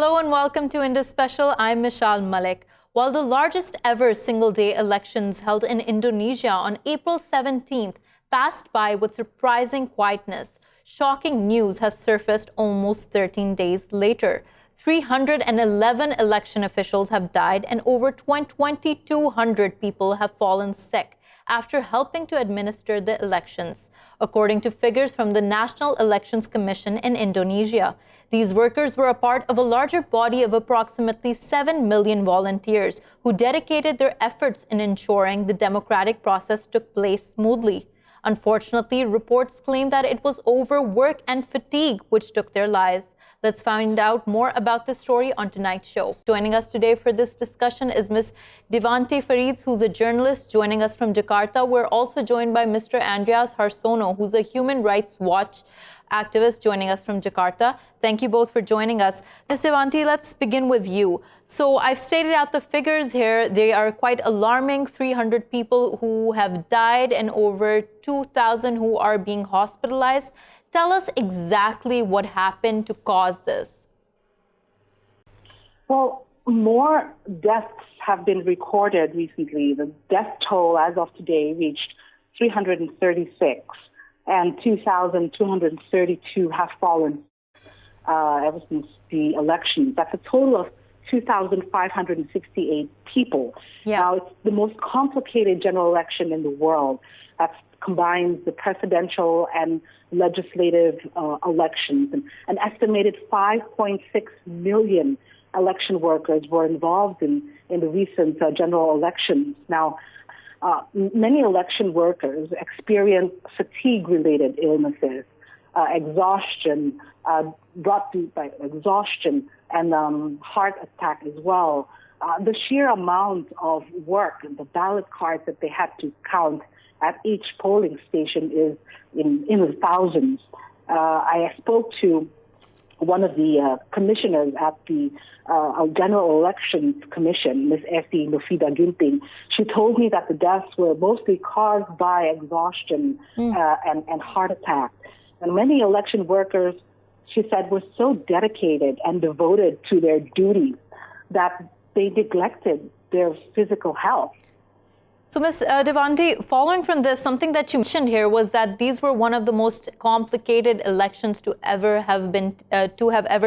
Hello and welcome to Indus Special. I'm Meshal Malik. While the largest ever single-day elections held in Indonesia on April 17th passed by with surprising quietness, shocking news has surfaced almost 13 days later. 311 election officials have died and over 2,200 people have fallen sick after helping to administer the elections, according to figures from the National Elections Commission in Indonesia. These workers were a part of a larger body of approximately 7 million volunteers who dedicated their efforts in ensuring the democratic process took place smoothly. Unfortunately, reports claim that it was overwork and fatigue which took their lives. Let's find out more about this story on tonight's show. Joining us today for this discussion is Ms. Devianti Faridz, who's a journalist joining us from Jakarta. We're also joined by Mr. Andreas Harsono, who's a Human Rights Watch activist joining us from Jakarta. Thank you both for joining us. Ms. Devianti, let's begin with you. So I've stated out the figures here. They are quite alarming. 300 people who have died and over 2,000 who are being hospitalized. Tell us exactly what happened to cause this. Well, more deaths have been recorded recently. The death toll as of today reached 336, and 2,232 have fallen ever since the elections. That's a total of 2,568 people. Yeah. Now, it's the most complicated general election in the world. That combines the presidential and legislative elections. And an estimated 5.6 million election workers were involved in the recent general elections. Now, many election workers experience fatigue-related illnesses, exhaustion, brought to by exhaustion, and heart attack as well. The sheer amount of work and the ballot cards that they had to count at each polling station is in the thousands. I spoke to one of the commissioners at the General Elections Commission, Ms. Esti Nufida Ginting. She told me that the deaths were mostly caused by exhaustion and heart attack. And many election workers, she said, were so dedicated and devoted to their duties that they neglected their physical health. So, Ms. Devianti, following from this, something that you mentioned here was that these were one of the most complicated elections to ever have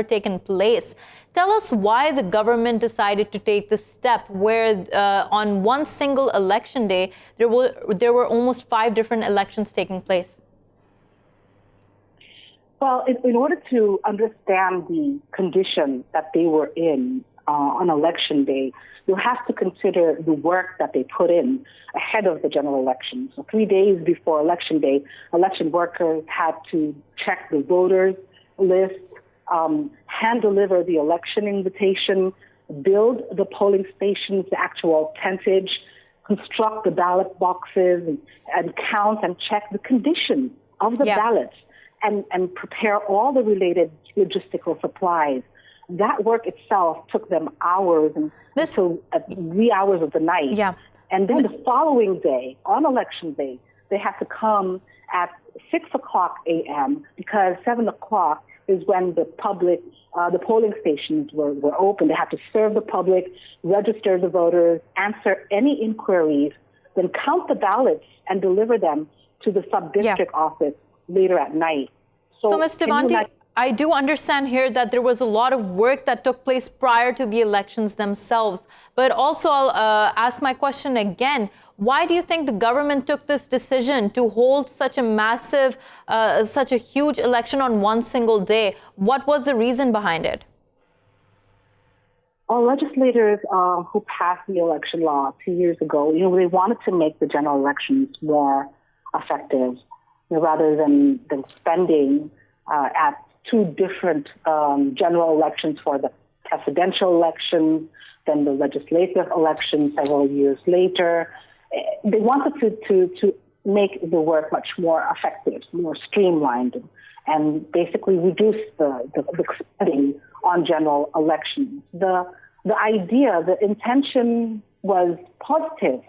taken place. Tell us why the government decided to take this step, where on one single election day there were almost 5 different elections taking place. Well, in order to understand the conditions that they were in on election day, you have to consider the work that they put in ahead of the general election. So 3 days before election day, election workers had to check the voters list, hand deliver the election invitation, build the polling stations, the actual tentage, construct the ballot boxes, and count and check the condition of the ballots, and prepare all the related logistical supplies. That work itself took them hours until 3 hours of the night. Yeah. And then the following day, on election day, they had to come at 6 o'clock a.m. because 7 o'clock is when the public, the polling stations were open. They had to serve the public, register the voters, answer any inquiries, then count the ballots and deliver them to the sub-district office later at night. So Ms. Devianti, I do understand here that there was a lot of work that took place prior to the elections themselves. But also, I'll ask my question again. Why do you think the government took this decision to hold such a massive, such a huge election on one single day? What was the reason behind it? Well, legislators who passed the election law 2 years ago, they wanted to make the general elections more effective, rather than spending at 2 different general elections for the presidential elections, then the legislative elections several years later. They wanted to make the work much more effective, more streamlined, and basically reduce the spending on general elections. The idea, the intention was positive,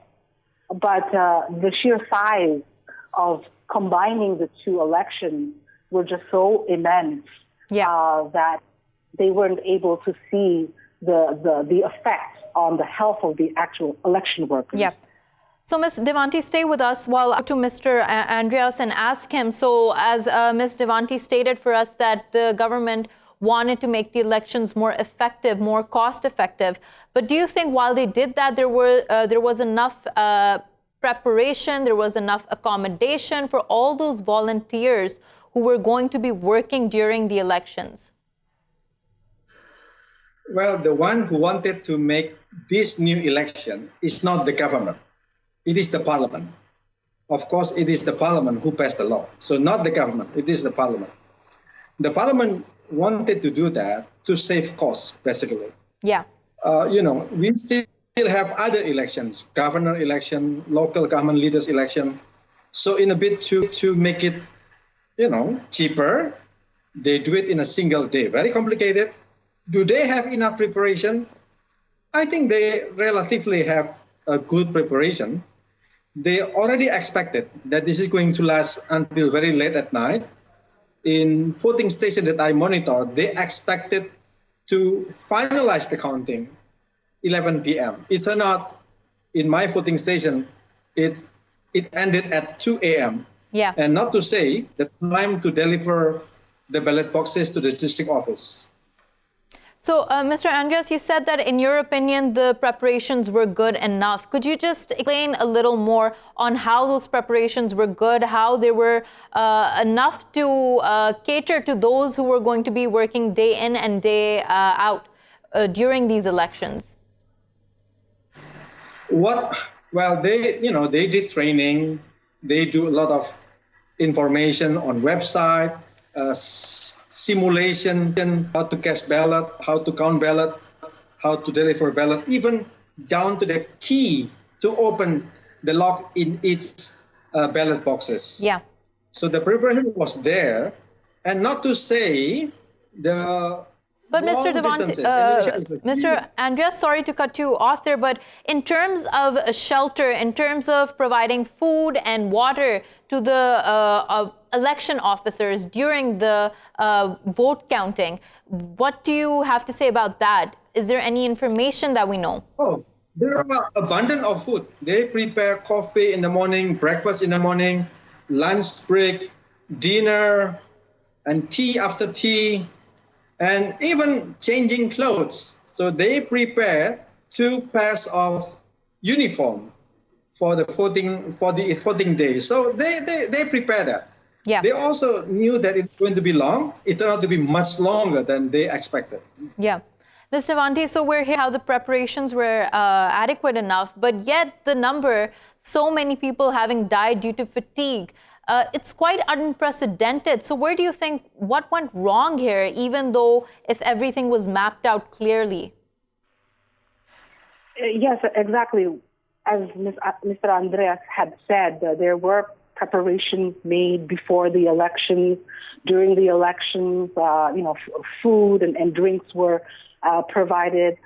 but the sheer size of combining the 2 elections were just so immense that they weren't able to see the effect on the health of the actual election workers. Yeah. So, Ms. Devianti, stay with us while I go to Mr. Andreas and ask him. So, as Ms. Devianti stated for us that the government wanted to make the elections more effective, more cost-effective. But do you think while they did that, there was enough preparation, there was enough accommodation for all those volunteers who were going to be working during the elections? Well, the one who wanted to make this new election is not the government. It is the parliament. Of course, it is the parliament who passed the law. So not the government, it is the parliament. The parliament wanted to do that to save costs, basically. Yeah. We still have other elections, governor election, local government leaders election. So in a bid to make it, cheaper, they do it in a single day. Very complicated. Do they have enough preparation? I think they relatively have a good preparation. They already expected that this is going to last until very late at night. In voting station that I monitored, they expected to finalize the counting 11 p.m. It turned out in my voting station, it ended at 2 a.m. Yeah. And not to say the time to deliver the ballot boxes to the district office. So, Mr. Andreas, you said that in your opinion, the preparations were good enough. Could you just explain a little more on how those preparations were good, how they were enough to cater to those who were going to be working day in and day out during these elections? Well, they did training. They do a lot of information on website, simulation, how to cast ballot, how to count ballot, how to deliver ballot, even down to the key to open the lock in its ballot boxes. Yeah. So the preparation was there, and not to say the But Mr. Devianti, Mr. Andreas, sorry to cut you off there, but in terms of shelter, in terms of providing food and water to the election officers during the vote counting, what do you have to say about that? Is there any information that we know? Oh, there are abundant of food. They prepare coffee in the morning, breakfast in the morning, lunch break, dinner, and tea after tea, and even changing clothes. So they prepare 2 pairs of uniform for the voting day. So they prepare that. Yeah. They also knew that it's going to be long. It turned out to be much longer than they expected. Yeah. Ms. Devianti, so we're hearing how the preparations were adequate enough, but yet the number, so many people having died due to fatigue, it's quite unprecedented. So where do you think, what went wrong here, even though if everything was mapped out clearly? Yes, exactly. As Mr. Andreas had said, there were preparations made before the elections, during the elections, food and drinks were provided.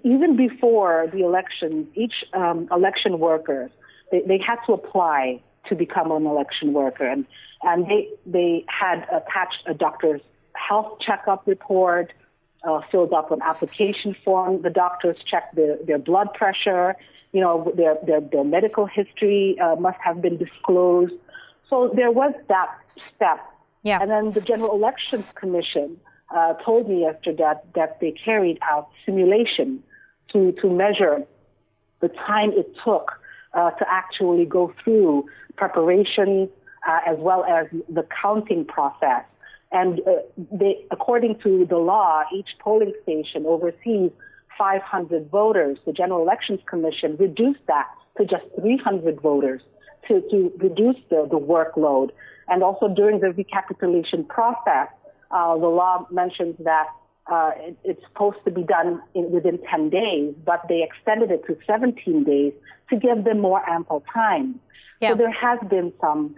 Even before the elections, each election worker, they had to apply to become an election worker. And they had attached a doctor's health checkup report, filled up an application form. The doctors checked their blood pressure, their medical history must have been disclosed. So there was that step. Yeah. And then the General Elections Commission told me yesterday that they carried out simulation to measure the time it took to actually go through preparation as well as the counting process. And according to the law, each polling station oversees 500 voters. The General Elections Commission reduced that to just 300 voters to reduce the workload. And also during the recapitulation process, the law mentions that it's supposed to be done within 10 days, but they extended it to 17 days to give them more ample time. Yeah. So there has been some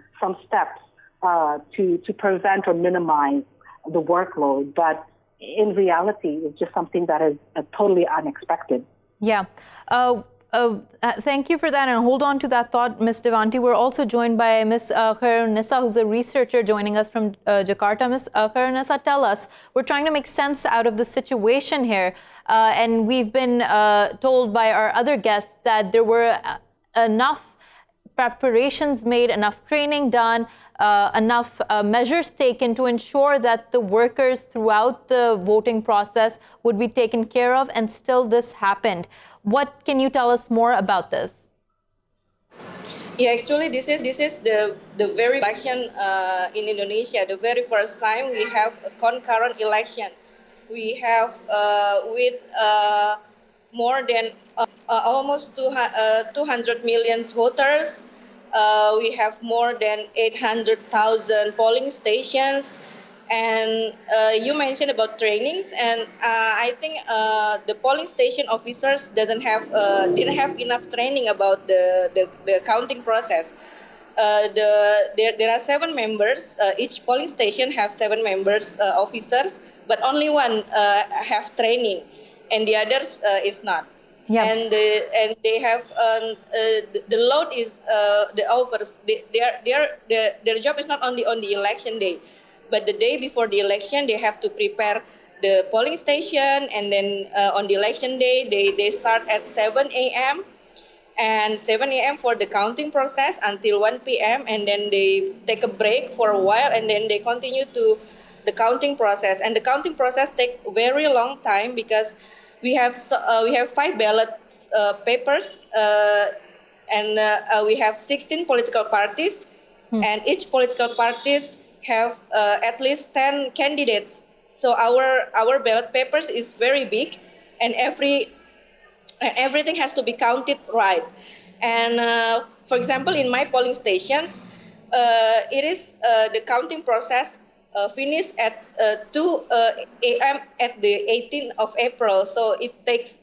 steps to prevent or minimize the workload, but in reality, it's just something that is totally unexpected. Yeah. Thank you for that, and hold on to that thought, Ms. Devianti. We're also joined by Ms. Khoirunnisa, who's a researcher joining us from Jakarta. Ms. Khoirunnisa, tell us, we're trying to make sense out of the situation here, and we've been told by our other guests that there were enough preparations made, enough training done, enough measures taken to ensure that the workers throughout the voting process would be taken care of, and still this happened. What can you tell us more about this? Yeah, actually, this is the very election in Indonesia. The very first time we have a concurrent election. We have with more than almost 200 million voters. We have more than 800,000 polling stations. And you mentioned about trainings, and I think the polling station officers didn't have enough training about the counting process. There are 7 members. Each polling station has 7 members, officers, but only one have training, and the others is not. Yep. And they have the load is the hours. Their job is not only on the election day, but the day before the election, they have to prepare the polling station, and then on the election day, they start at 7 a.m. and 7 a.m. for the counting process until 1 p.m. and then they take a break for a while, and then they continue to the counting process. And the counting process takes very long time because we have 5 ballot papers, and we have 16 political parties, and each political parties have at least 10 candidates. So our ballot papers is very big, and everything has to be counted right. And for example, in my polling station, it is the counting process finished at 2 a.m. at the 18th of April. So it takes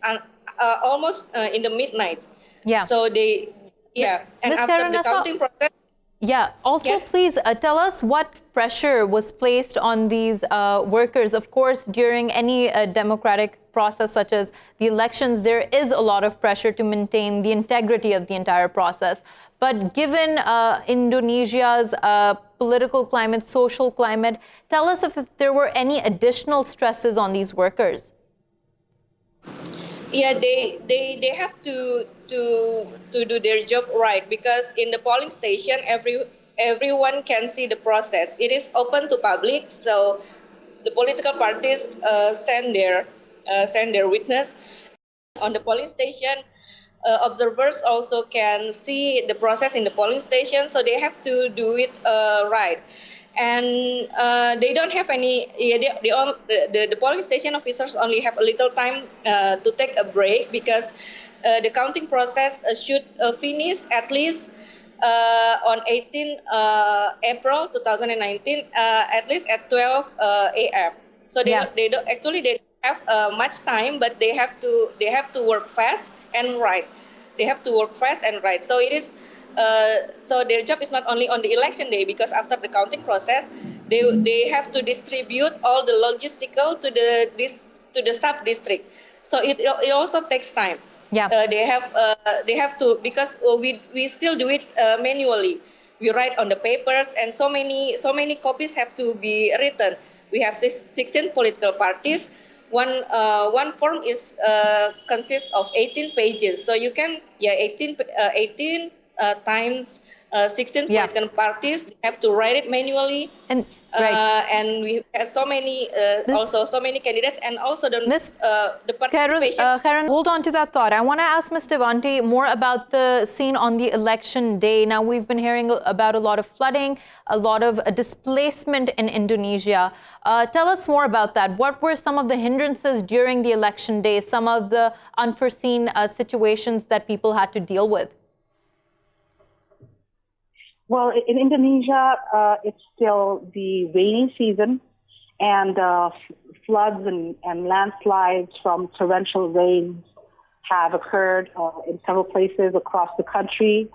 almost in the midnight. Yeah. So and Ms. after Khoirunnisa, the counting process. Yeah. Also, yes. Please tell us what pressure was placed on these workers. Of course, during any democratic process such as the elections, there is a lot of pressure to maintain the integrity of the entire process. But given Indonesia's political climate, social climate, tell us if there were any additional stresses on these workers. Yeah, they have to do their job right, because in the polling station, everyone can see the process. It is open to public, so the political parties send their witness on the polling station. Observers also can see the process in the polling station, so they have to do it right. And they don't have any. The polling station officers only have a little time to take a break, because the counting process should finish at least on 18 April 2019, at least at 12 a.m. So they don't have much time, but they have to work fast and right. They have to work fast and right. So it is. So their job is not only on the election day, because after the counting process, they have to distribute all the logistical to the sub district. So it also takes time. Yeah. They have to, because we still do it manually. We write on the papers, and so many copies have to be written. We have 16 political parties. One form is consists of 18 pages. So you can 18 times 16 political parties. They have to write it manually, and and we have so many candidates, and also the participation. Karen, hold on to that thought. I want to ask Ms. Devianti more about the scene on the election day. Now, we've been hearing about a lot of flooding, a lot of displacement in Indonesia. Tell us more about that. What were some of the hindrances during the election day, some of the unforeseen situations that people had to deal with? Well, in Indonesia, it's still the rainy season, and floods and landslides from torrential rains have occurred in several places across the country.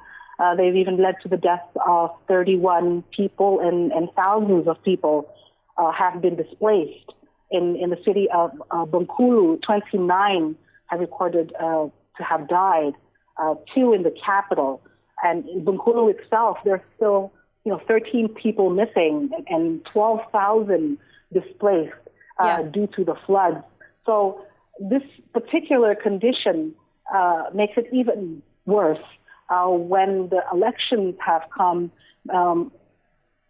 They've even led to the deaths of 31 people, and thousands of people have been displaced. In the city of Bengkulu, 29 have recorded to have died. 2 in the capital. And in Bengkulu itself, there's still 13 people missing and 12,000 displaced due to the floods. So this particular condition makes it even worse. When the elections have come,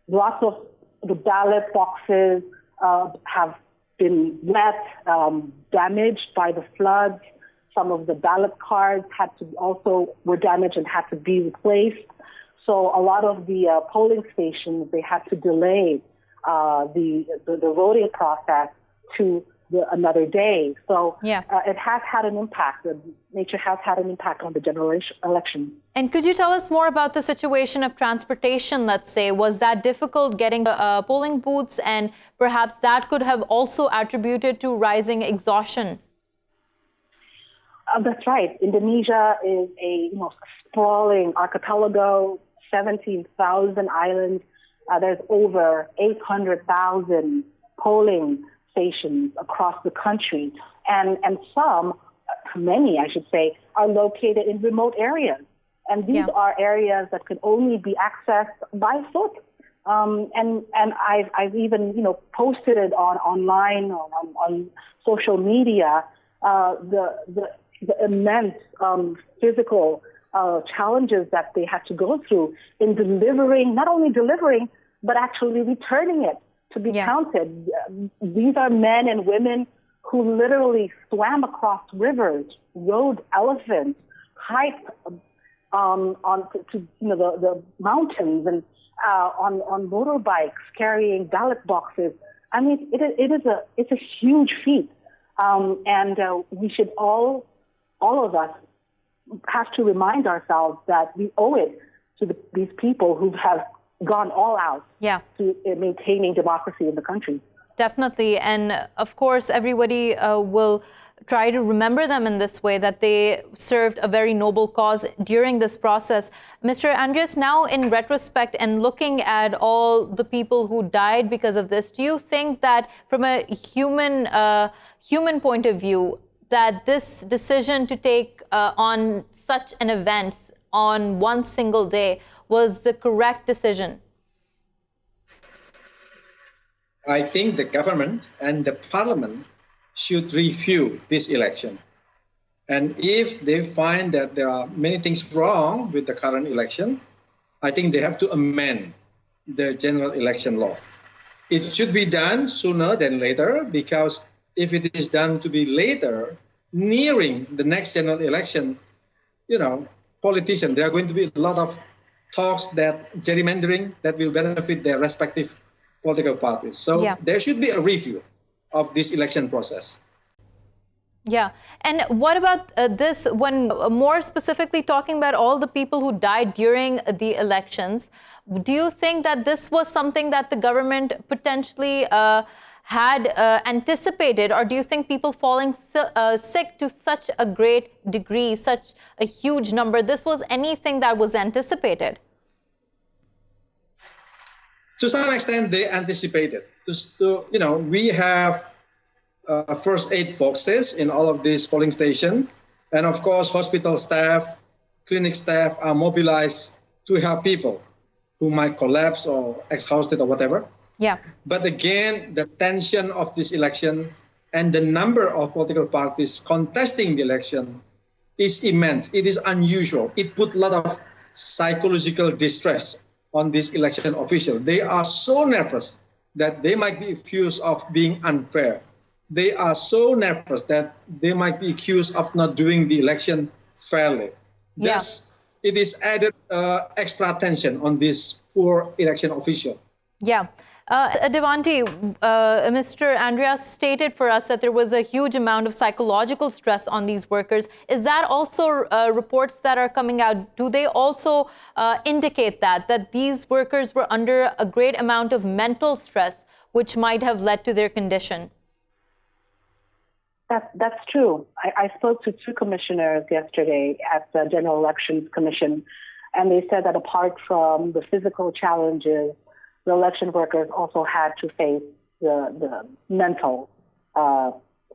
lots of the ballot boxes have been wet, damaged by the floods. Some of the ballot cards were damaged and had to be replaced. So a lot of the polling stations, they had to delay the voting process to another day. So it has had an impact. Nature has had an impact on the general election. And could you tell us more about the situation of transportation, let's say? Was that difficult getting polling booths, and perhaps that could have also attributed to rising exhaustion? That's right. Indonesia is a sprawling archipelago, 17,000 islands. There's over 800,000 polling stations across the country. And many, I should say, are located in remote areas. And these are areas that could only be accessed by foot. And I've even, posted it online on social media, the immense physical challenges that they had to go through in not only delivering, but actually returning it to be counted. These are men and women who literally swam across rivers, rode elephants, hiked onto the mountains, and on motorbikes carrying ballot boxes. I mean, it's a huge feat, and we should all of us have to remind ourselves that we owe it to these people who have gone all out to maintaining democracy in the country. Definitely. And of course, everybody will try to remember them in this way, that they served a very noble cause during this process. Mr. Andreas, now in retrospect and looking at all the people who died because of this, do you think that from a human point of view, that this decision to take on such an event on one single day was the correct decision? I think the government and the parliament should review this election. And if they find that there are many things wrong with the current election, I think they have to amend the general election law. It should be done sooner than later, because if it is done to be later, nearing the next general election, politicians, there are going to be a lot of talks that gerrymandering that will benefit their respective political parties. So there should be a review of this election process. Yeah. And what about this, when more specifically talking about all the people who died during the elections, do you think that this was something that the government potentially had anticipated, or do you think people falling sick to such a great degree, such a huge number, this was anything that was anticipated? To some extent, they anticipated. We have first aid boxes in all of these polling stations. And of course, hospital staff, clinic staff are mobilized to help people who might collapse or exhausted or whatever. Yeah. But again, the tension of this election and the number of political parties contesting the election is immense. It is unusual. It put a lot of psychological distress on this election official. They are so nervous that they might be accused of being unfair. They are so nervous that they might be accused of not doing the election fairly. Thus, it is added extra tension on this poor election official. Yeah. Devianti, Mr. Andreas stated for us that there was a huge amount of psychological stress on these workers. Is that also reports that are coming out? Do they also indicate that these workers were under a great amount of mental stress, which might have led to their condition? That's true. I spoke to 2 commissioners yesterday at the General Elections Commission, and they said that apart from the physical challenges, the election workers also had to face the mental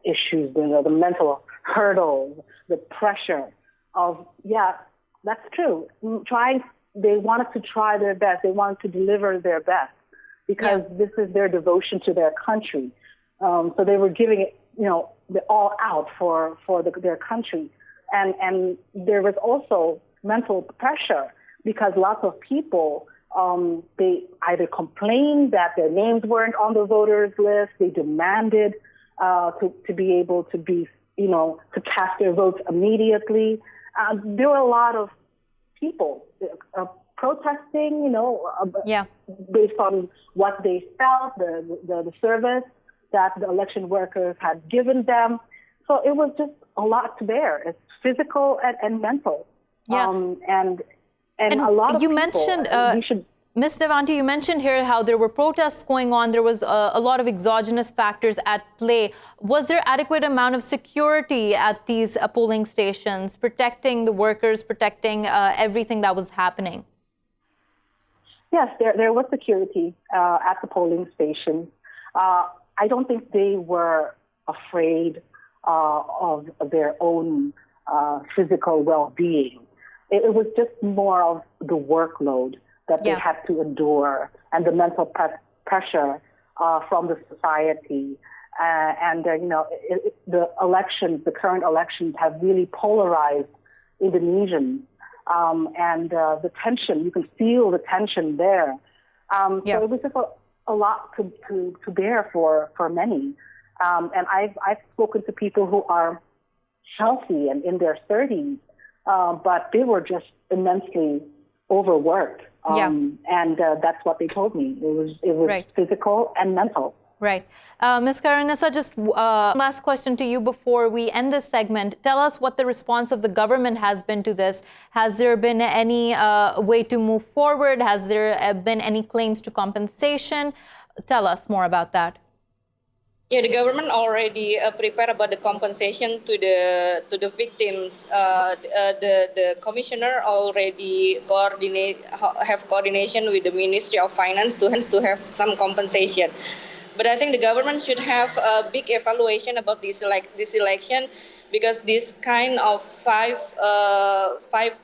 issues, the mental hurdles, the pressure yeah, that's true. They wanted to try their best. They wanted to deliver their best because this is their devotion to their country. So they were giving it, the all out for their country. And there was also mental pressure because lots of people, they either complained that their names weren't on the voters list. They demanded to be able to be, to cast their votes immediately. There were a lot of people protesting, based on what they felt, the service that the election workers had given them. So it was just a lot to bear. It's physical and mental. Yeah. And a lot of you people, mentioned, Ms. Devianti, you mentioned here how there were protests going on. There was a lot of exogenous factors at play. Was there adequate amount of security at these polling stations, protecting the workers, protecting everything that was happening? Yes, there was security at the polling stations. I don't think they were afraid of their own physical well-being. It was just more of the workload that they had to endure and the mental pressure from the society. The elections, the current elections have really polarized Indonesians. And the tension, you can feel the tension there. So it was just a lot to bear for many. And I've spoken to people who are healthy and in their 30s, but they were just immensely overworked. And that's what they told me. It was physical and mental. Right. Ms. Khoirunnisa, just last question to you before we end this segment. Tell us what the response of the government has been to this. Has there been any way to move forward? Has there been any claims to compensation? Tell us more about that. Yeah, the government already prepared about the compensation to the victims. The commissioner already have coordination with the Ministry of Finance to have some compensation. But I think the government should have a big evaluation about this election, because this kind of five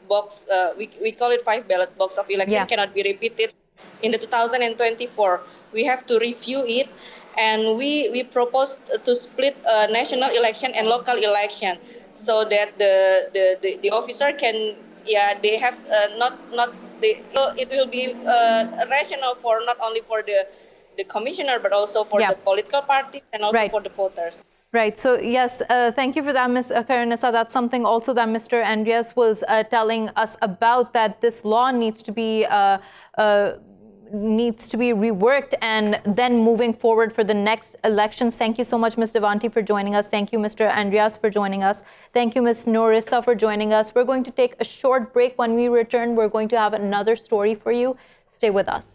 box, we call it 5 ballot box of election, cannot be repeated in the 2024. We have to review it. And we propose to split national election and local election, so that the officer can, they have it will be rational for not only for the commissioner but also for the political parties and also for the voters. Right. So, yes, thank you for that, Ms. Khoirunnisa. That's something also that Mr. Andreas was telling us about, that this law needs to be reworked and then moving forward for the next elections. Thank you so much, Ms. Devianti, for joining us. Thank you, Mr. Andreas, for joining us. Thank you, Ms. Norissa, for joining us. We're going to take a short break. When we return, we're going to have another story for you. Stay with us.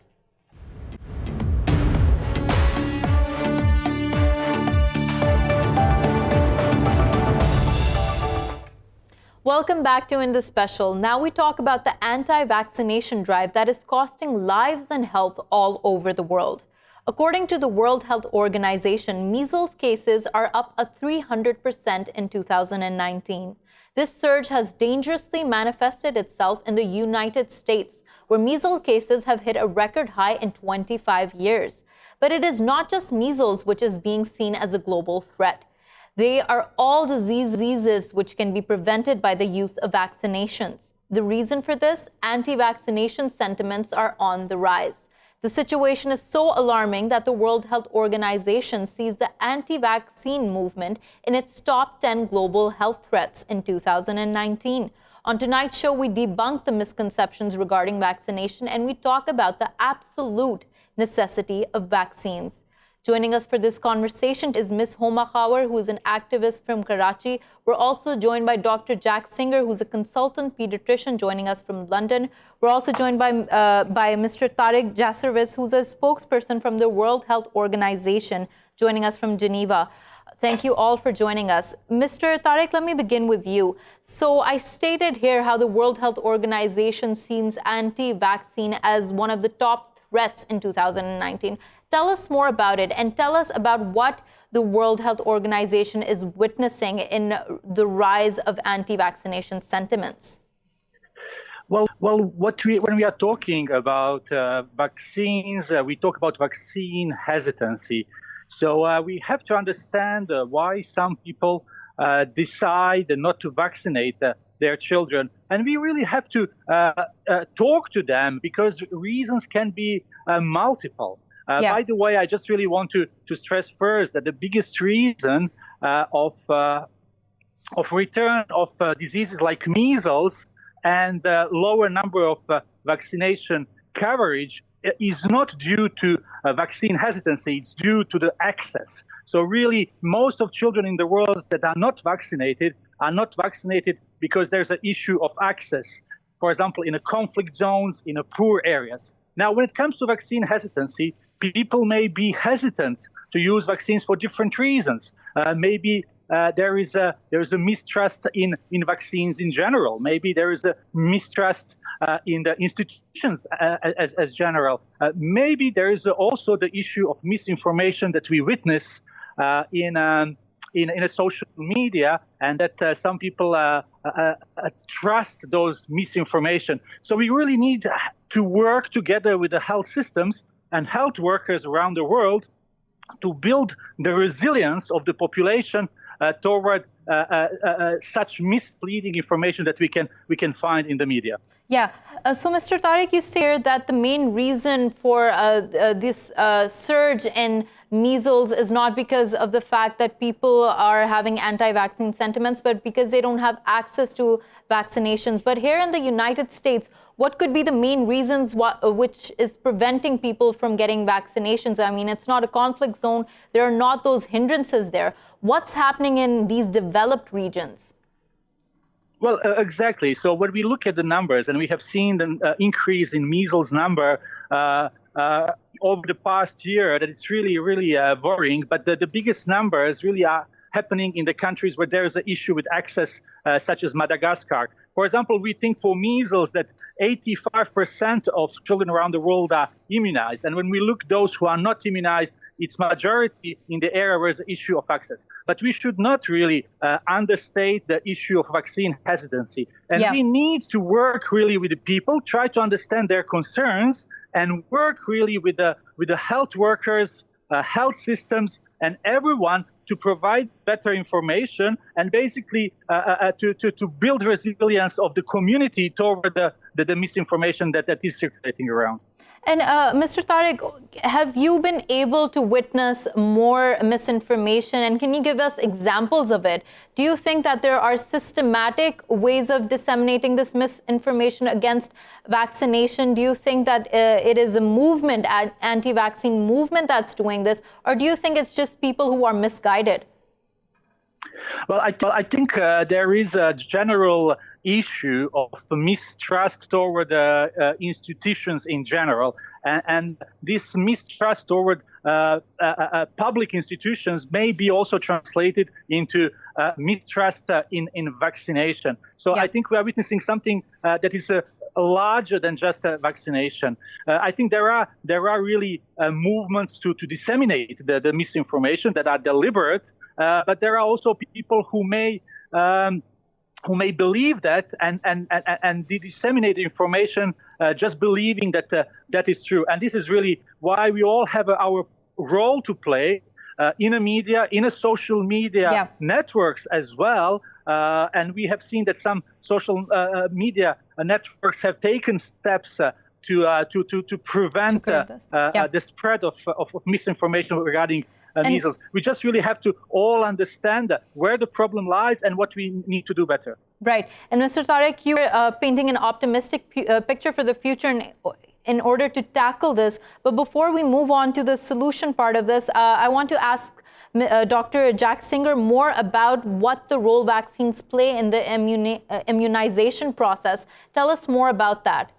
Welcome back to Indus Special. Now we talk about the anti-vaccination drive that is costing lives and health all over the world. According to the World Health Organization, measles cases are up 300% in 2019. This surge has dangerously manifested itself in the United States, where measles cases have hit a record high in 25 years. But it is not just measles which is being seen as a global threat. They are all diseases which can be prevented by the use of vaccinations. The reason for this? Anti-vaccination sentiments are on the rise. The situation is so alarming that the World Health Organization sees the anti-vaccine movement in its top 10 global health threats in 2019. On tonight's show, we debunk the misconceptions regarding vaccination and we talk about the absolute necessity of vaccines. Joining us for this conversation is Ms. Huma Khawar, who is an activist from Karachi. We're also joined by Dr. Jack Singer, who's a consultant pediatrician, joining us from London. We're also joined by Mr. Tarik Jasarevic, who's a spokesperson from the World Health Organization, joining us from Geneva. Thank you all for joining us. Mr. Tarik, let me begin with you. So I stated here how the World Health Organization sees anti-vaccine as one of the top threats in 2019. Tell us more about it and tell us about what the World Health Organization is witnessing in the rise of anti-vaccination sentiments? Well, when we are talking about vaccines, we talk about vaccine hesitancy. So we have to understand why some people decide not to vaccinate their children. And we really have to talk to them because reasons can be multiple. By the way, I just really want to stress first that the biggest reason of return of diseases like measles and lower number of vaccination coverage is not due to vaccine hesitancy, it's due to the access. So really, most of children in the world that are not vaccinated because there's an issue of access. For example, in the conflict zones, in the poor areas. Now, when it comes to vaccine hesitancy, people may be hesitant to use vaccines for different reasons. Maybe there is a mistrust in vaccines in general. Maybe there is a mistrust in the institutions as general. Maybe there is also the issue of misinformation that we witness in a social media, and that some people trust those misinformation. So we really need to work together with the health systems and health workers around the world to build the resilience of the population toward such misleading information that we can find in the media. Yeah. So, Mr. Tarik, you stated that the main reason for this surge in measles is not because of the fact that people are having anti-vaccine sentiments, but because they don't have access to vaccinations. But here in the United States, what could be the main reasons which is preventing people from getting vaccinations? I mean, it's not a conflict zone. There are not those hindrances there. What's happening in these developed regions? Well, exactly. So when we look at the numbers, and we have seen the increase in measles number over the past year, that it's really, really worrying. But the biggest numbers really are happening in the countries where there is an issue with access, such as Madagascar. For example, we think for measles that 85% of children around the world are immunized. And when we look those who are not immunized, it's majority in the area where there's an issue of access. But we should not really understate the issue of vaccine hesitancy. And we need to work really with the people, try to understand their concerns, and work really with the health workers, health systems, and everyone to provide better information and basically to build resilience of the community toward the misinformation that is circulating around. And Mr. Tarik, have you been able to witness more misinformation, and can you give us examples of it? Do you think that there are systematic ways of disseminating this misinformation against vaccination? Do you think that it is a movement, an anti-vaccine movement that's doing this, or do you think it's just people who are misguided? Well, I think there is a general issue of mistrust toward institutions in general. And this mistrust toward public institutions may be also translated into mistrust in vaccination. So I think we are witnessing something that is larger than just a vaccination. I think there are really movements to disseminate the misinformation that are deliberate, but there are also people who may believe that and disseminate information just believing that that is true. And this is really why we all have our role to play in a media, in a social media networks as well. And we have seen that some social media networks have taken steps to prevent the spread of misinformation regarding measles. We just really have to all understand where the problem lies and what we need to do better. Right. And Mr. Tarik, you are painting an optimistic picture for the future in order to tackle this. But before we move on to the solution part of this, I want to ask Dr. Jack Singer more about what the role vaccines play in the immunization process. Tell us more about that.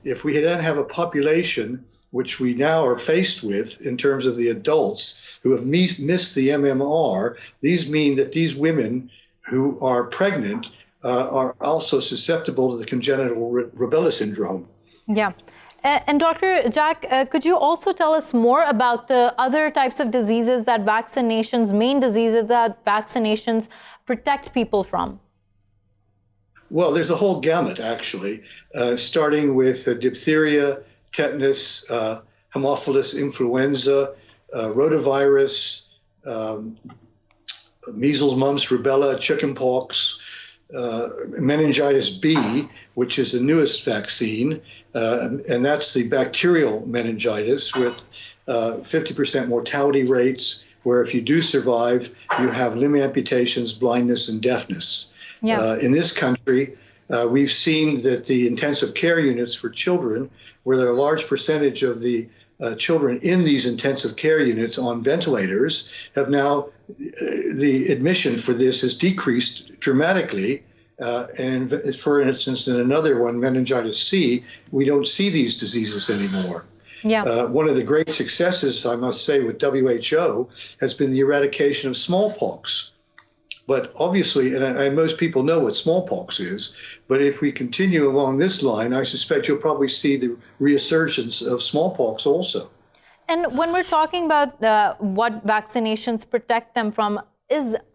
If we then have a population which we now are faced with in terms of the adults who have missed the MMR, these mean that these women who are pregnant are also susceptible to the congenital rubella syndrome. Yeah. And Dr. Jack, could you also tell us more about the other types of diseases that main diseases that vaccinations protect people from? Well, there's a whole gamut, actually, starting with diphtheria, tetanus, Haemophilus influenza, rotavirus, measles, mumps, rubella, chickenpox, meningitis B, which is the newest vaccine, and that's the bacterial meningitis with 50% mortality rates, where if you do survive, you have limb amputations, blindness, and deafness. Yeah. In this country, we've seen that the intensive care units for children, where there are a large percentage of the children in these intensive care units on ventilators, have now, the admission for this has decreased dramatically. And for instance, in another one, meningitis C, we don't see these diseases anymore. Yeah. One of the great successes, I must say, with WHO has been the eradication of smallpox. But obviously, and most people know what smallpox is, but if we continue along this line, I suspect you'll probably see the resurgence of smallpox also. And when we're talking about what vaccinations protect them from,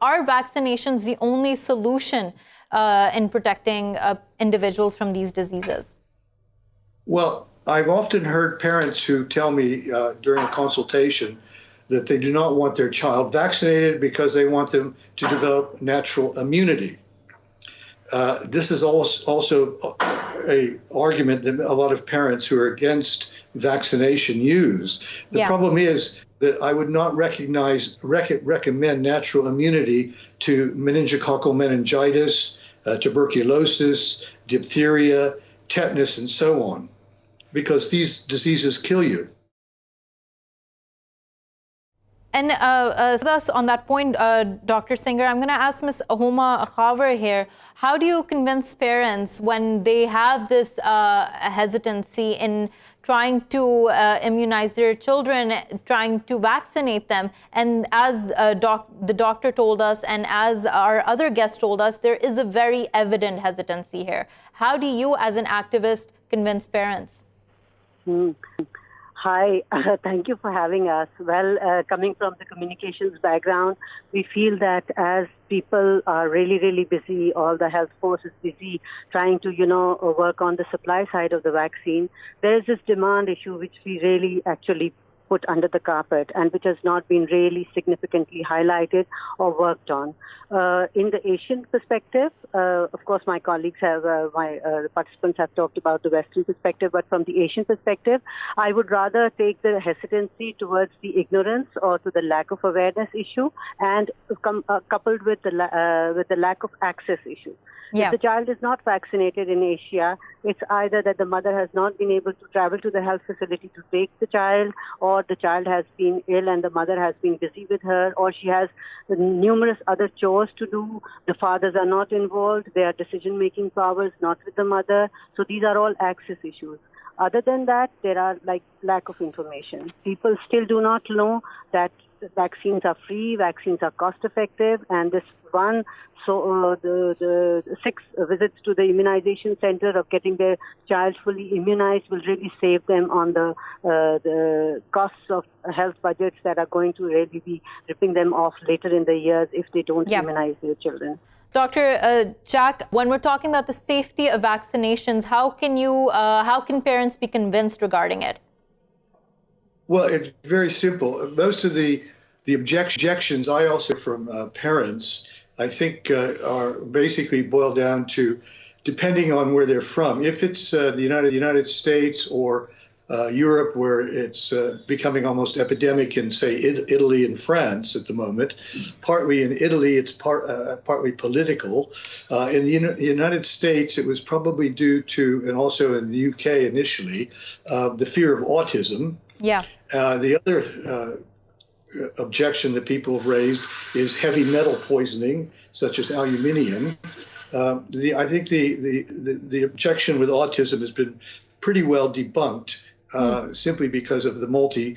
are vaccinations the only solution in protecting individuals from these diseases? Well, I've often heard parents who tell me during a consultation that they do not want their child vaccinated because they want them to develop natural immunity. This is also an argument that a lot of parents who are against vaccination use. The problem is that I would not recommend natural immunity to meningococcal meningitis, tuberculosis, diphtheria, tetanus, and so on, because these diseases kill you. And thus, on that point, Dr. Singer, I'm going to ask Ms. Huma Khawar here. How do you convince parents when they have this hesitancy in trying to immunize their children, trying to vaccinate them? And as the doctor told us, and as our other guest told us, there is a very evident hesitancy here. How do you, as an activist, convince parents? Hi, thank you for having us. Well, coming from the communications background, we feel that as people are really, really busy, all the health force is busy trying to, work on the supply side of the vaccine, there's this demand issue which we really actually put under the carpet and which has not been really significantly highlighted or worked on. In the Asian perspective, of course, my colleagues have, the participants have talked about the Western perspective, but from the Asian perspective, I would rather take the hesitancy towards the ignorance or to the lack of awareness issue and coupled with the lack of access issue. Yeah. If the child is not vaccinated in Asia, it's either that the mother has not been able to travel to the health facility to take the child, or the child has been ill and the mother has been busy with her, or she has numerous other chores to do. The fathers are not involved. Their decision-making powers not with the mother. So these are all access issues. Other than that, there are lack of information. People still do not know that vaccines are free, vaccines are cost-effective, and this one, the 6 visits to the immunization center of getting their child fully immunized will really save them on the costs of health budgets that are going to really be ripping them off later in the years if they don't immunize their children. Dr. Jack, when we're talking about the safety of vaccinations, how can parents be convinced regarding it? Well, it's very simple. Most of the objections I also from parents, I think, are basically boiled down to depending on where they're from. If it's the United States or Europe, where it's becoming almost epidemic in, say, Italy and France at the moment, partly in Italy it's partly political. In the United States, it was probably due to, and also in the UK initially, the fear of autism. Yeah. The other objection that people have raised is heavy metal poisoning, such as aluminium. I think the objection with autism has been pretty well debunked, simply because of the multi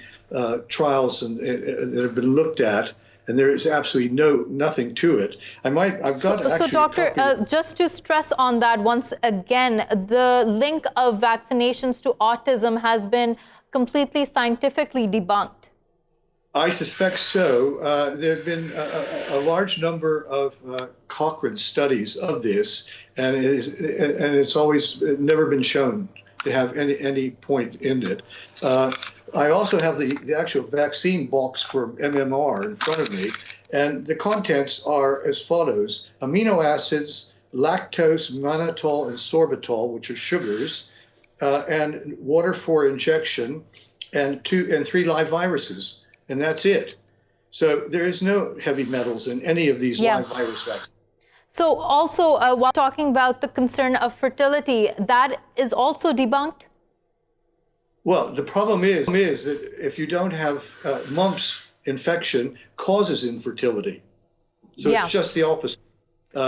trials that have been looked at and there is absolutely nothing to it. So doctor, just to stress on that once again, the link of vaccinations to autism has been completely scientifically debunked. I suspect so. There have been a large number of Cochrane studies of this, and it's always never been shown to have any point in it. I also have the actual vaccine box for MMR in front of me, and the contents are as follows: amino acids, lactose, mannitol, and sorbitol, which are sugars, and water for injection, and 3 live viruses. And that's it. So there is no heavy metals in any of these live virus vaccines. So also, while talking about the concern of fertility, that is also debunked? Well, the problem is that if you don't have mumps, infection causes infertility. So it's just the opposite.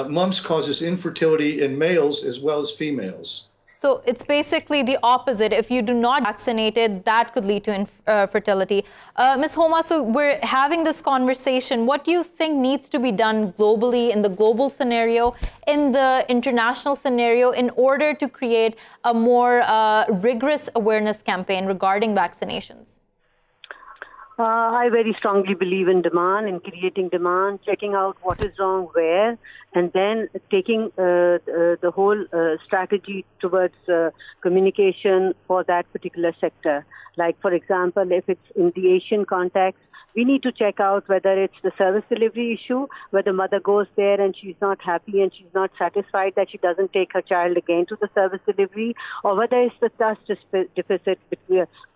Mumps causes infertility in males as well as females. So it's basically the opposite. If you do not vaccinate it, that could lead to infertility. Ms. Huma, so we're having this conversation. What do you think needs to be done globally, in the global scenario, in the international scenario, in order to create a more rigorous awareness campaign regarding vaccinations? I very strongly believe in demand, in creating demand, checking out what is wrong where, and then taking the whole strategy towards communication for that particular sector. Like, for example, if it's in the Asian context, we need to check out whether it's the service delivery issue, where the mother goes there and she's not happy and she's not satisfied that she doesn't take her child again to the service delivery, or whether it's the trust deficit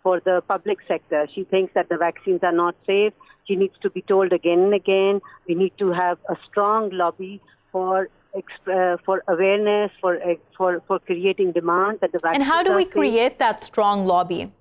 for the public sector. She thinks that the vaccines are not safe. She needs to be told again and again. We need to have a strong lobby for awareness, for creating demand that the vaccines. And how do we create that strong lobby?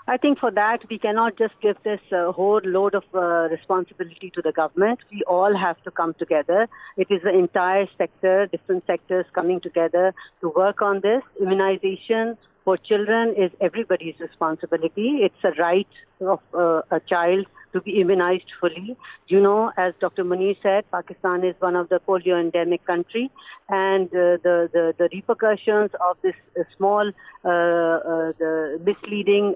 I think for that, we cannot just give this whole load of responsibility to the government. We all have to come together. It is the entire sector, different sectors coming together to work on this. Immunization for children is everybody's responsibility. It's a right of a child to be immunized fully. You know, as Dr. Munir said, Pakistan is one of the polio endemic country, and the repercussions of this small the misleading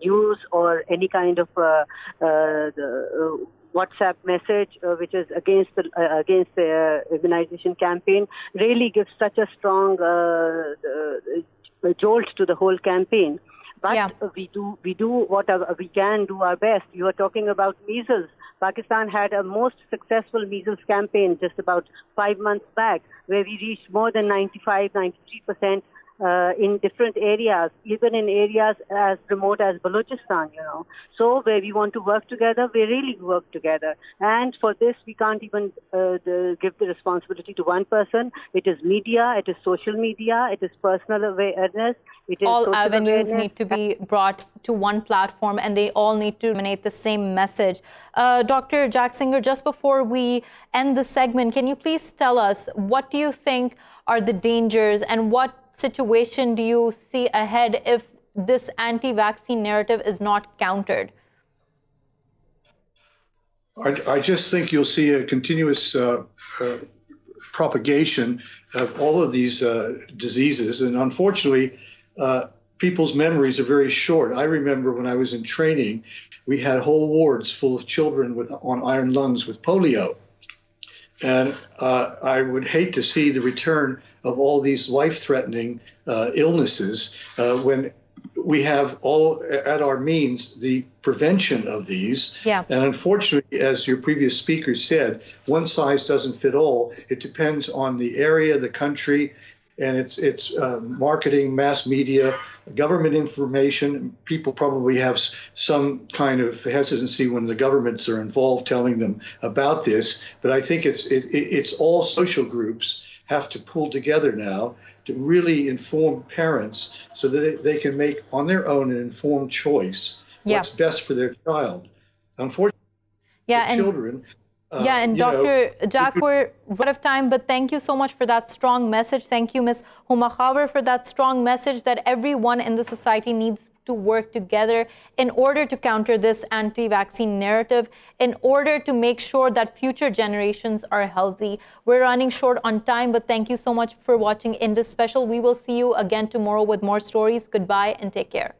news or any kind of WhatsApp message which is against the immunization campaign really gives such a strong jolt to the whole campaign. But we do what we can do our best. You are talking about measles. Pakistan had a most successful measles campaign just about 5 months back, where we reached more than 93% in different areas, even in areas as remote as Balochistan, you know. So where we want to work together, we really work together. And for this, we can't even give the responsibility to one person. It is media, it is social media, it is personal awareness. It is all avenues need to be brought to one platform, and they all need to emanate the same message. Dr. Jaksinger, just before we end the segment, can you please tell us what do you think are the dangers and what situation do you see ahead if this anti-vaccine narrative is not countered? I just think you'll see a continuous propagation of all of these diseases. And unfortunately, people's memories are very short. I remember when I was in training, we had whole wards full of children on iron lungs with polio. And I would hate to see the return of all these life-threatening illnesses when we have all at our means the prevention of these. Yeah. And unfortunately, as your previous speaker said, one size doesn't fit all. It depends on the area, the country, and it's marketing, mass media, government information. People probably have some kind of hesitancy when the governments are involved telling them about this. But I think it's all social groups have to pull together now to really inform parents so that they can make on their own an informed choice what's best for their child. Unfortunately, children Yeah, and Dr. Jack, we're out of time, but thank you so much for that strong message. Thank you, Ms. Huma Khawar, for that strong message that everyone in the society needs to work together in order to counter this anti-vaccine narrative, in order to make sure that future generations are healthy. We're running short on time, but thank you so much for watching Indus Special. We will see you again tomorrow with more stories. Goodbye and take care.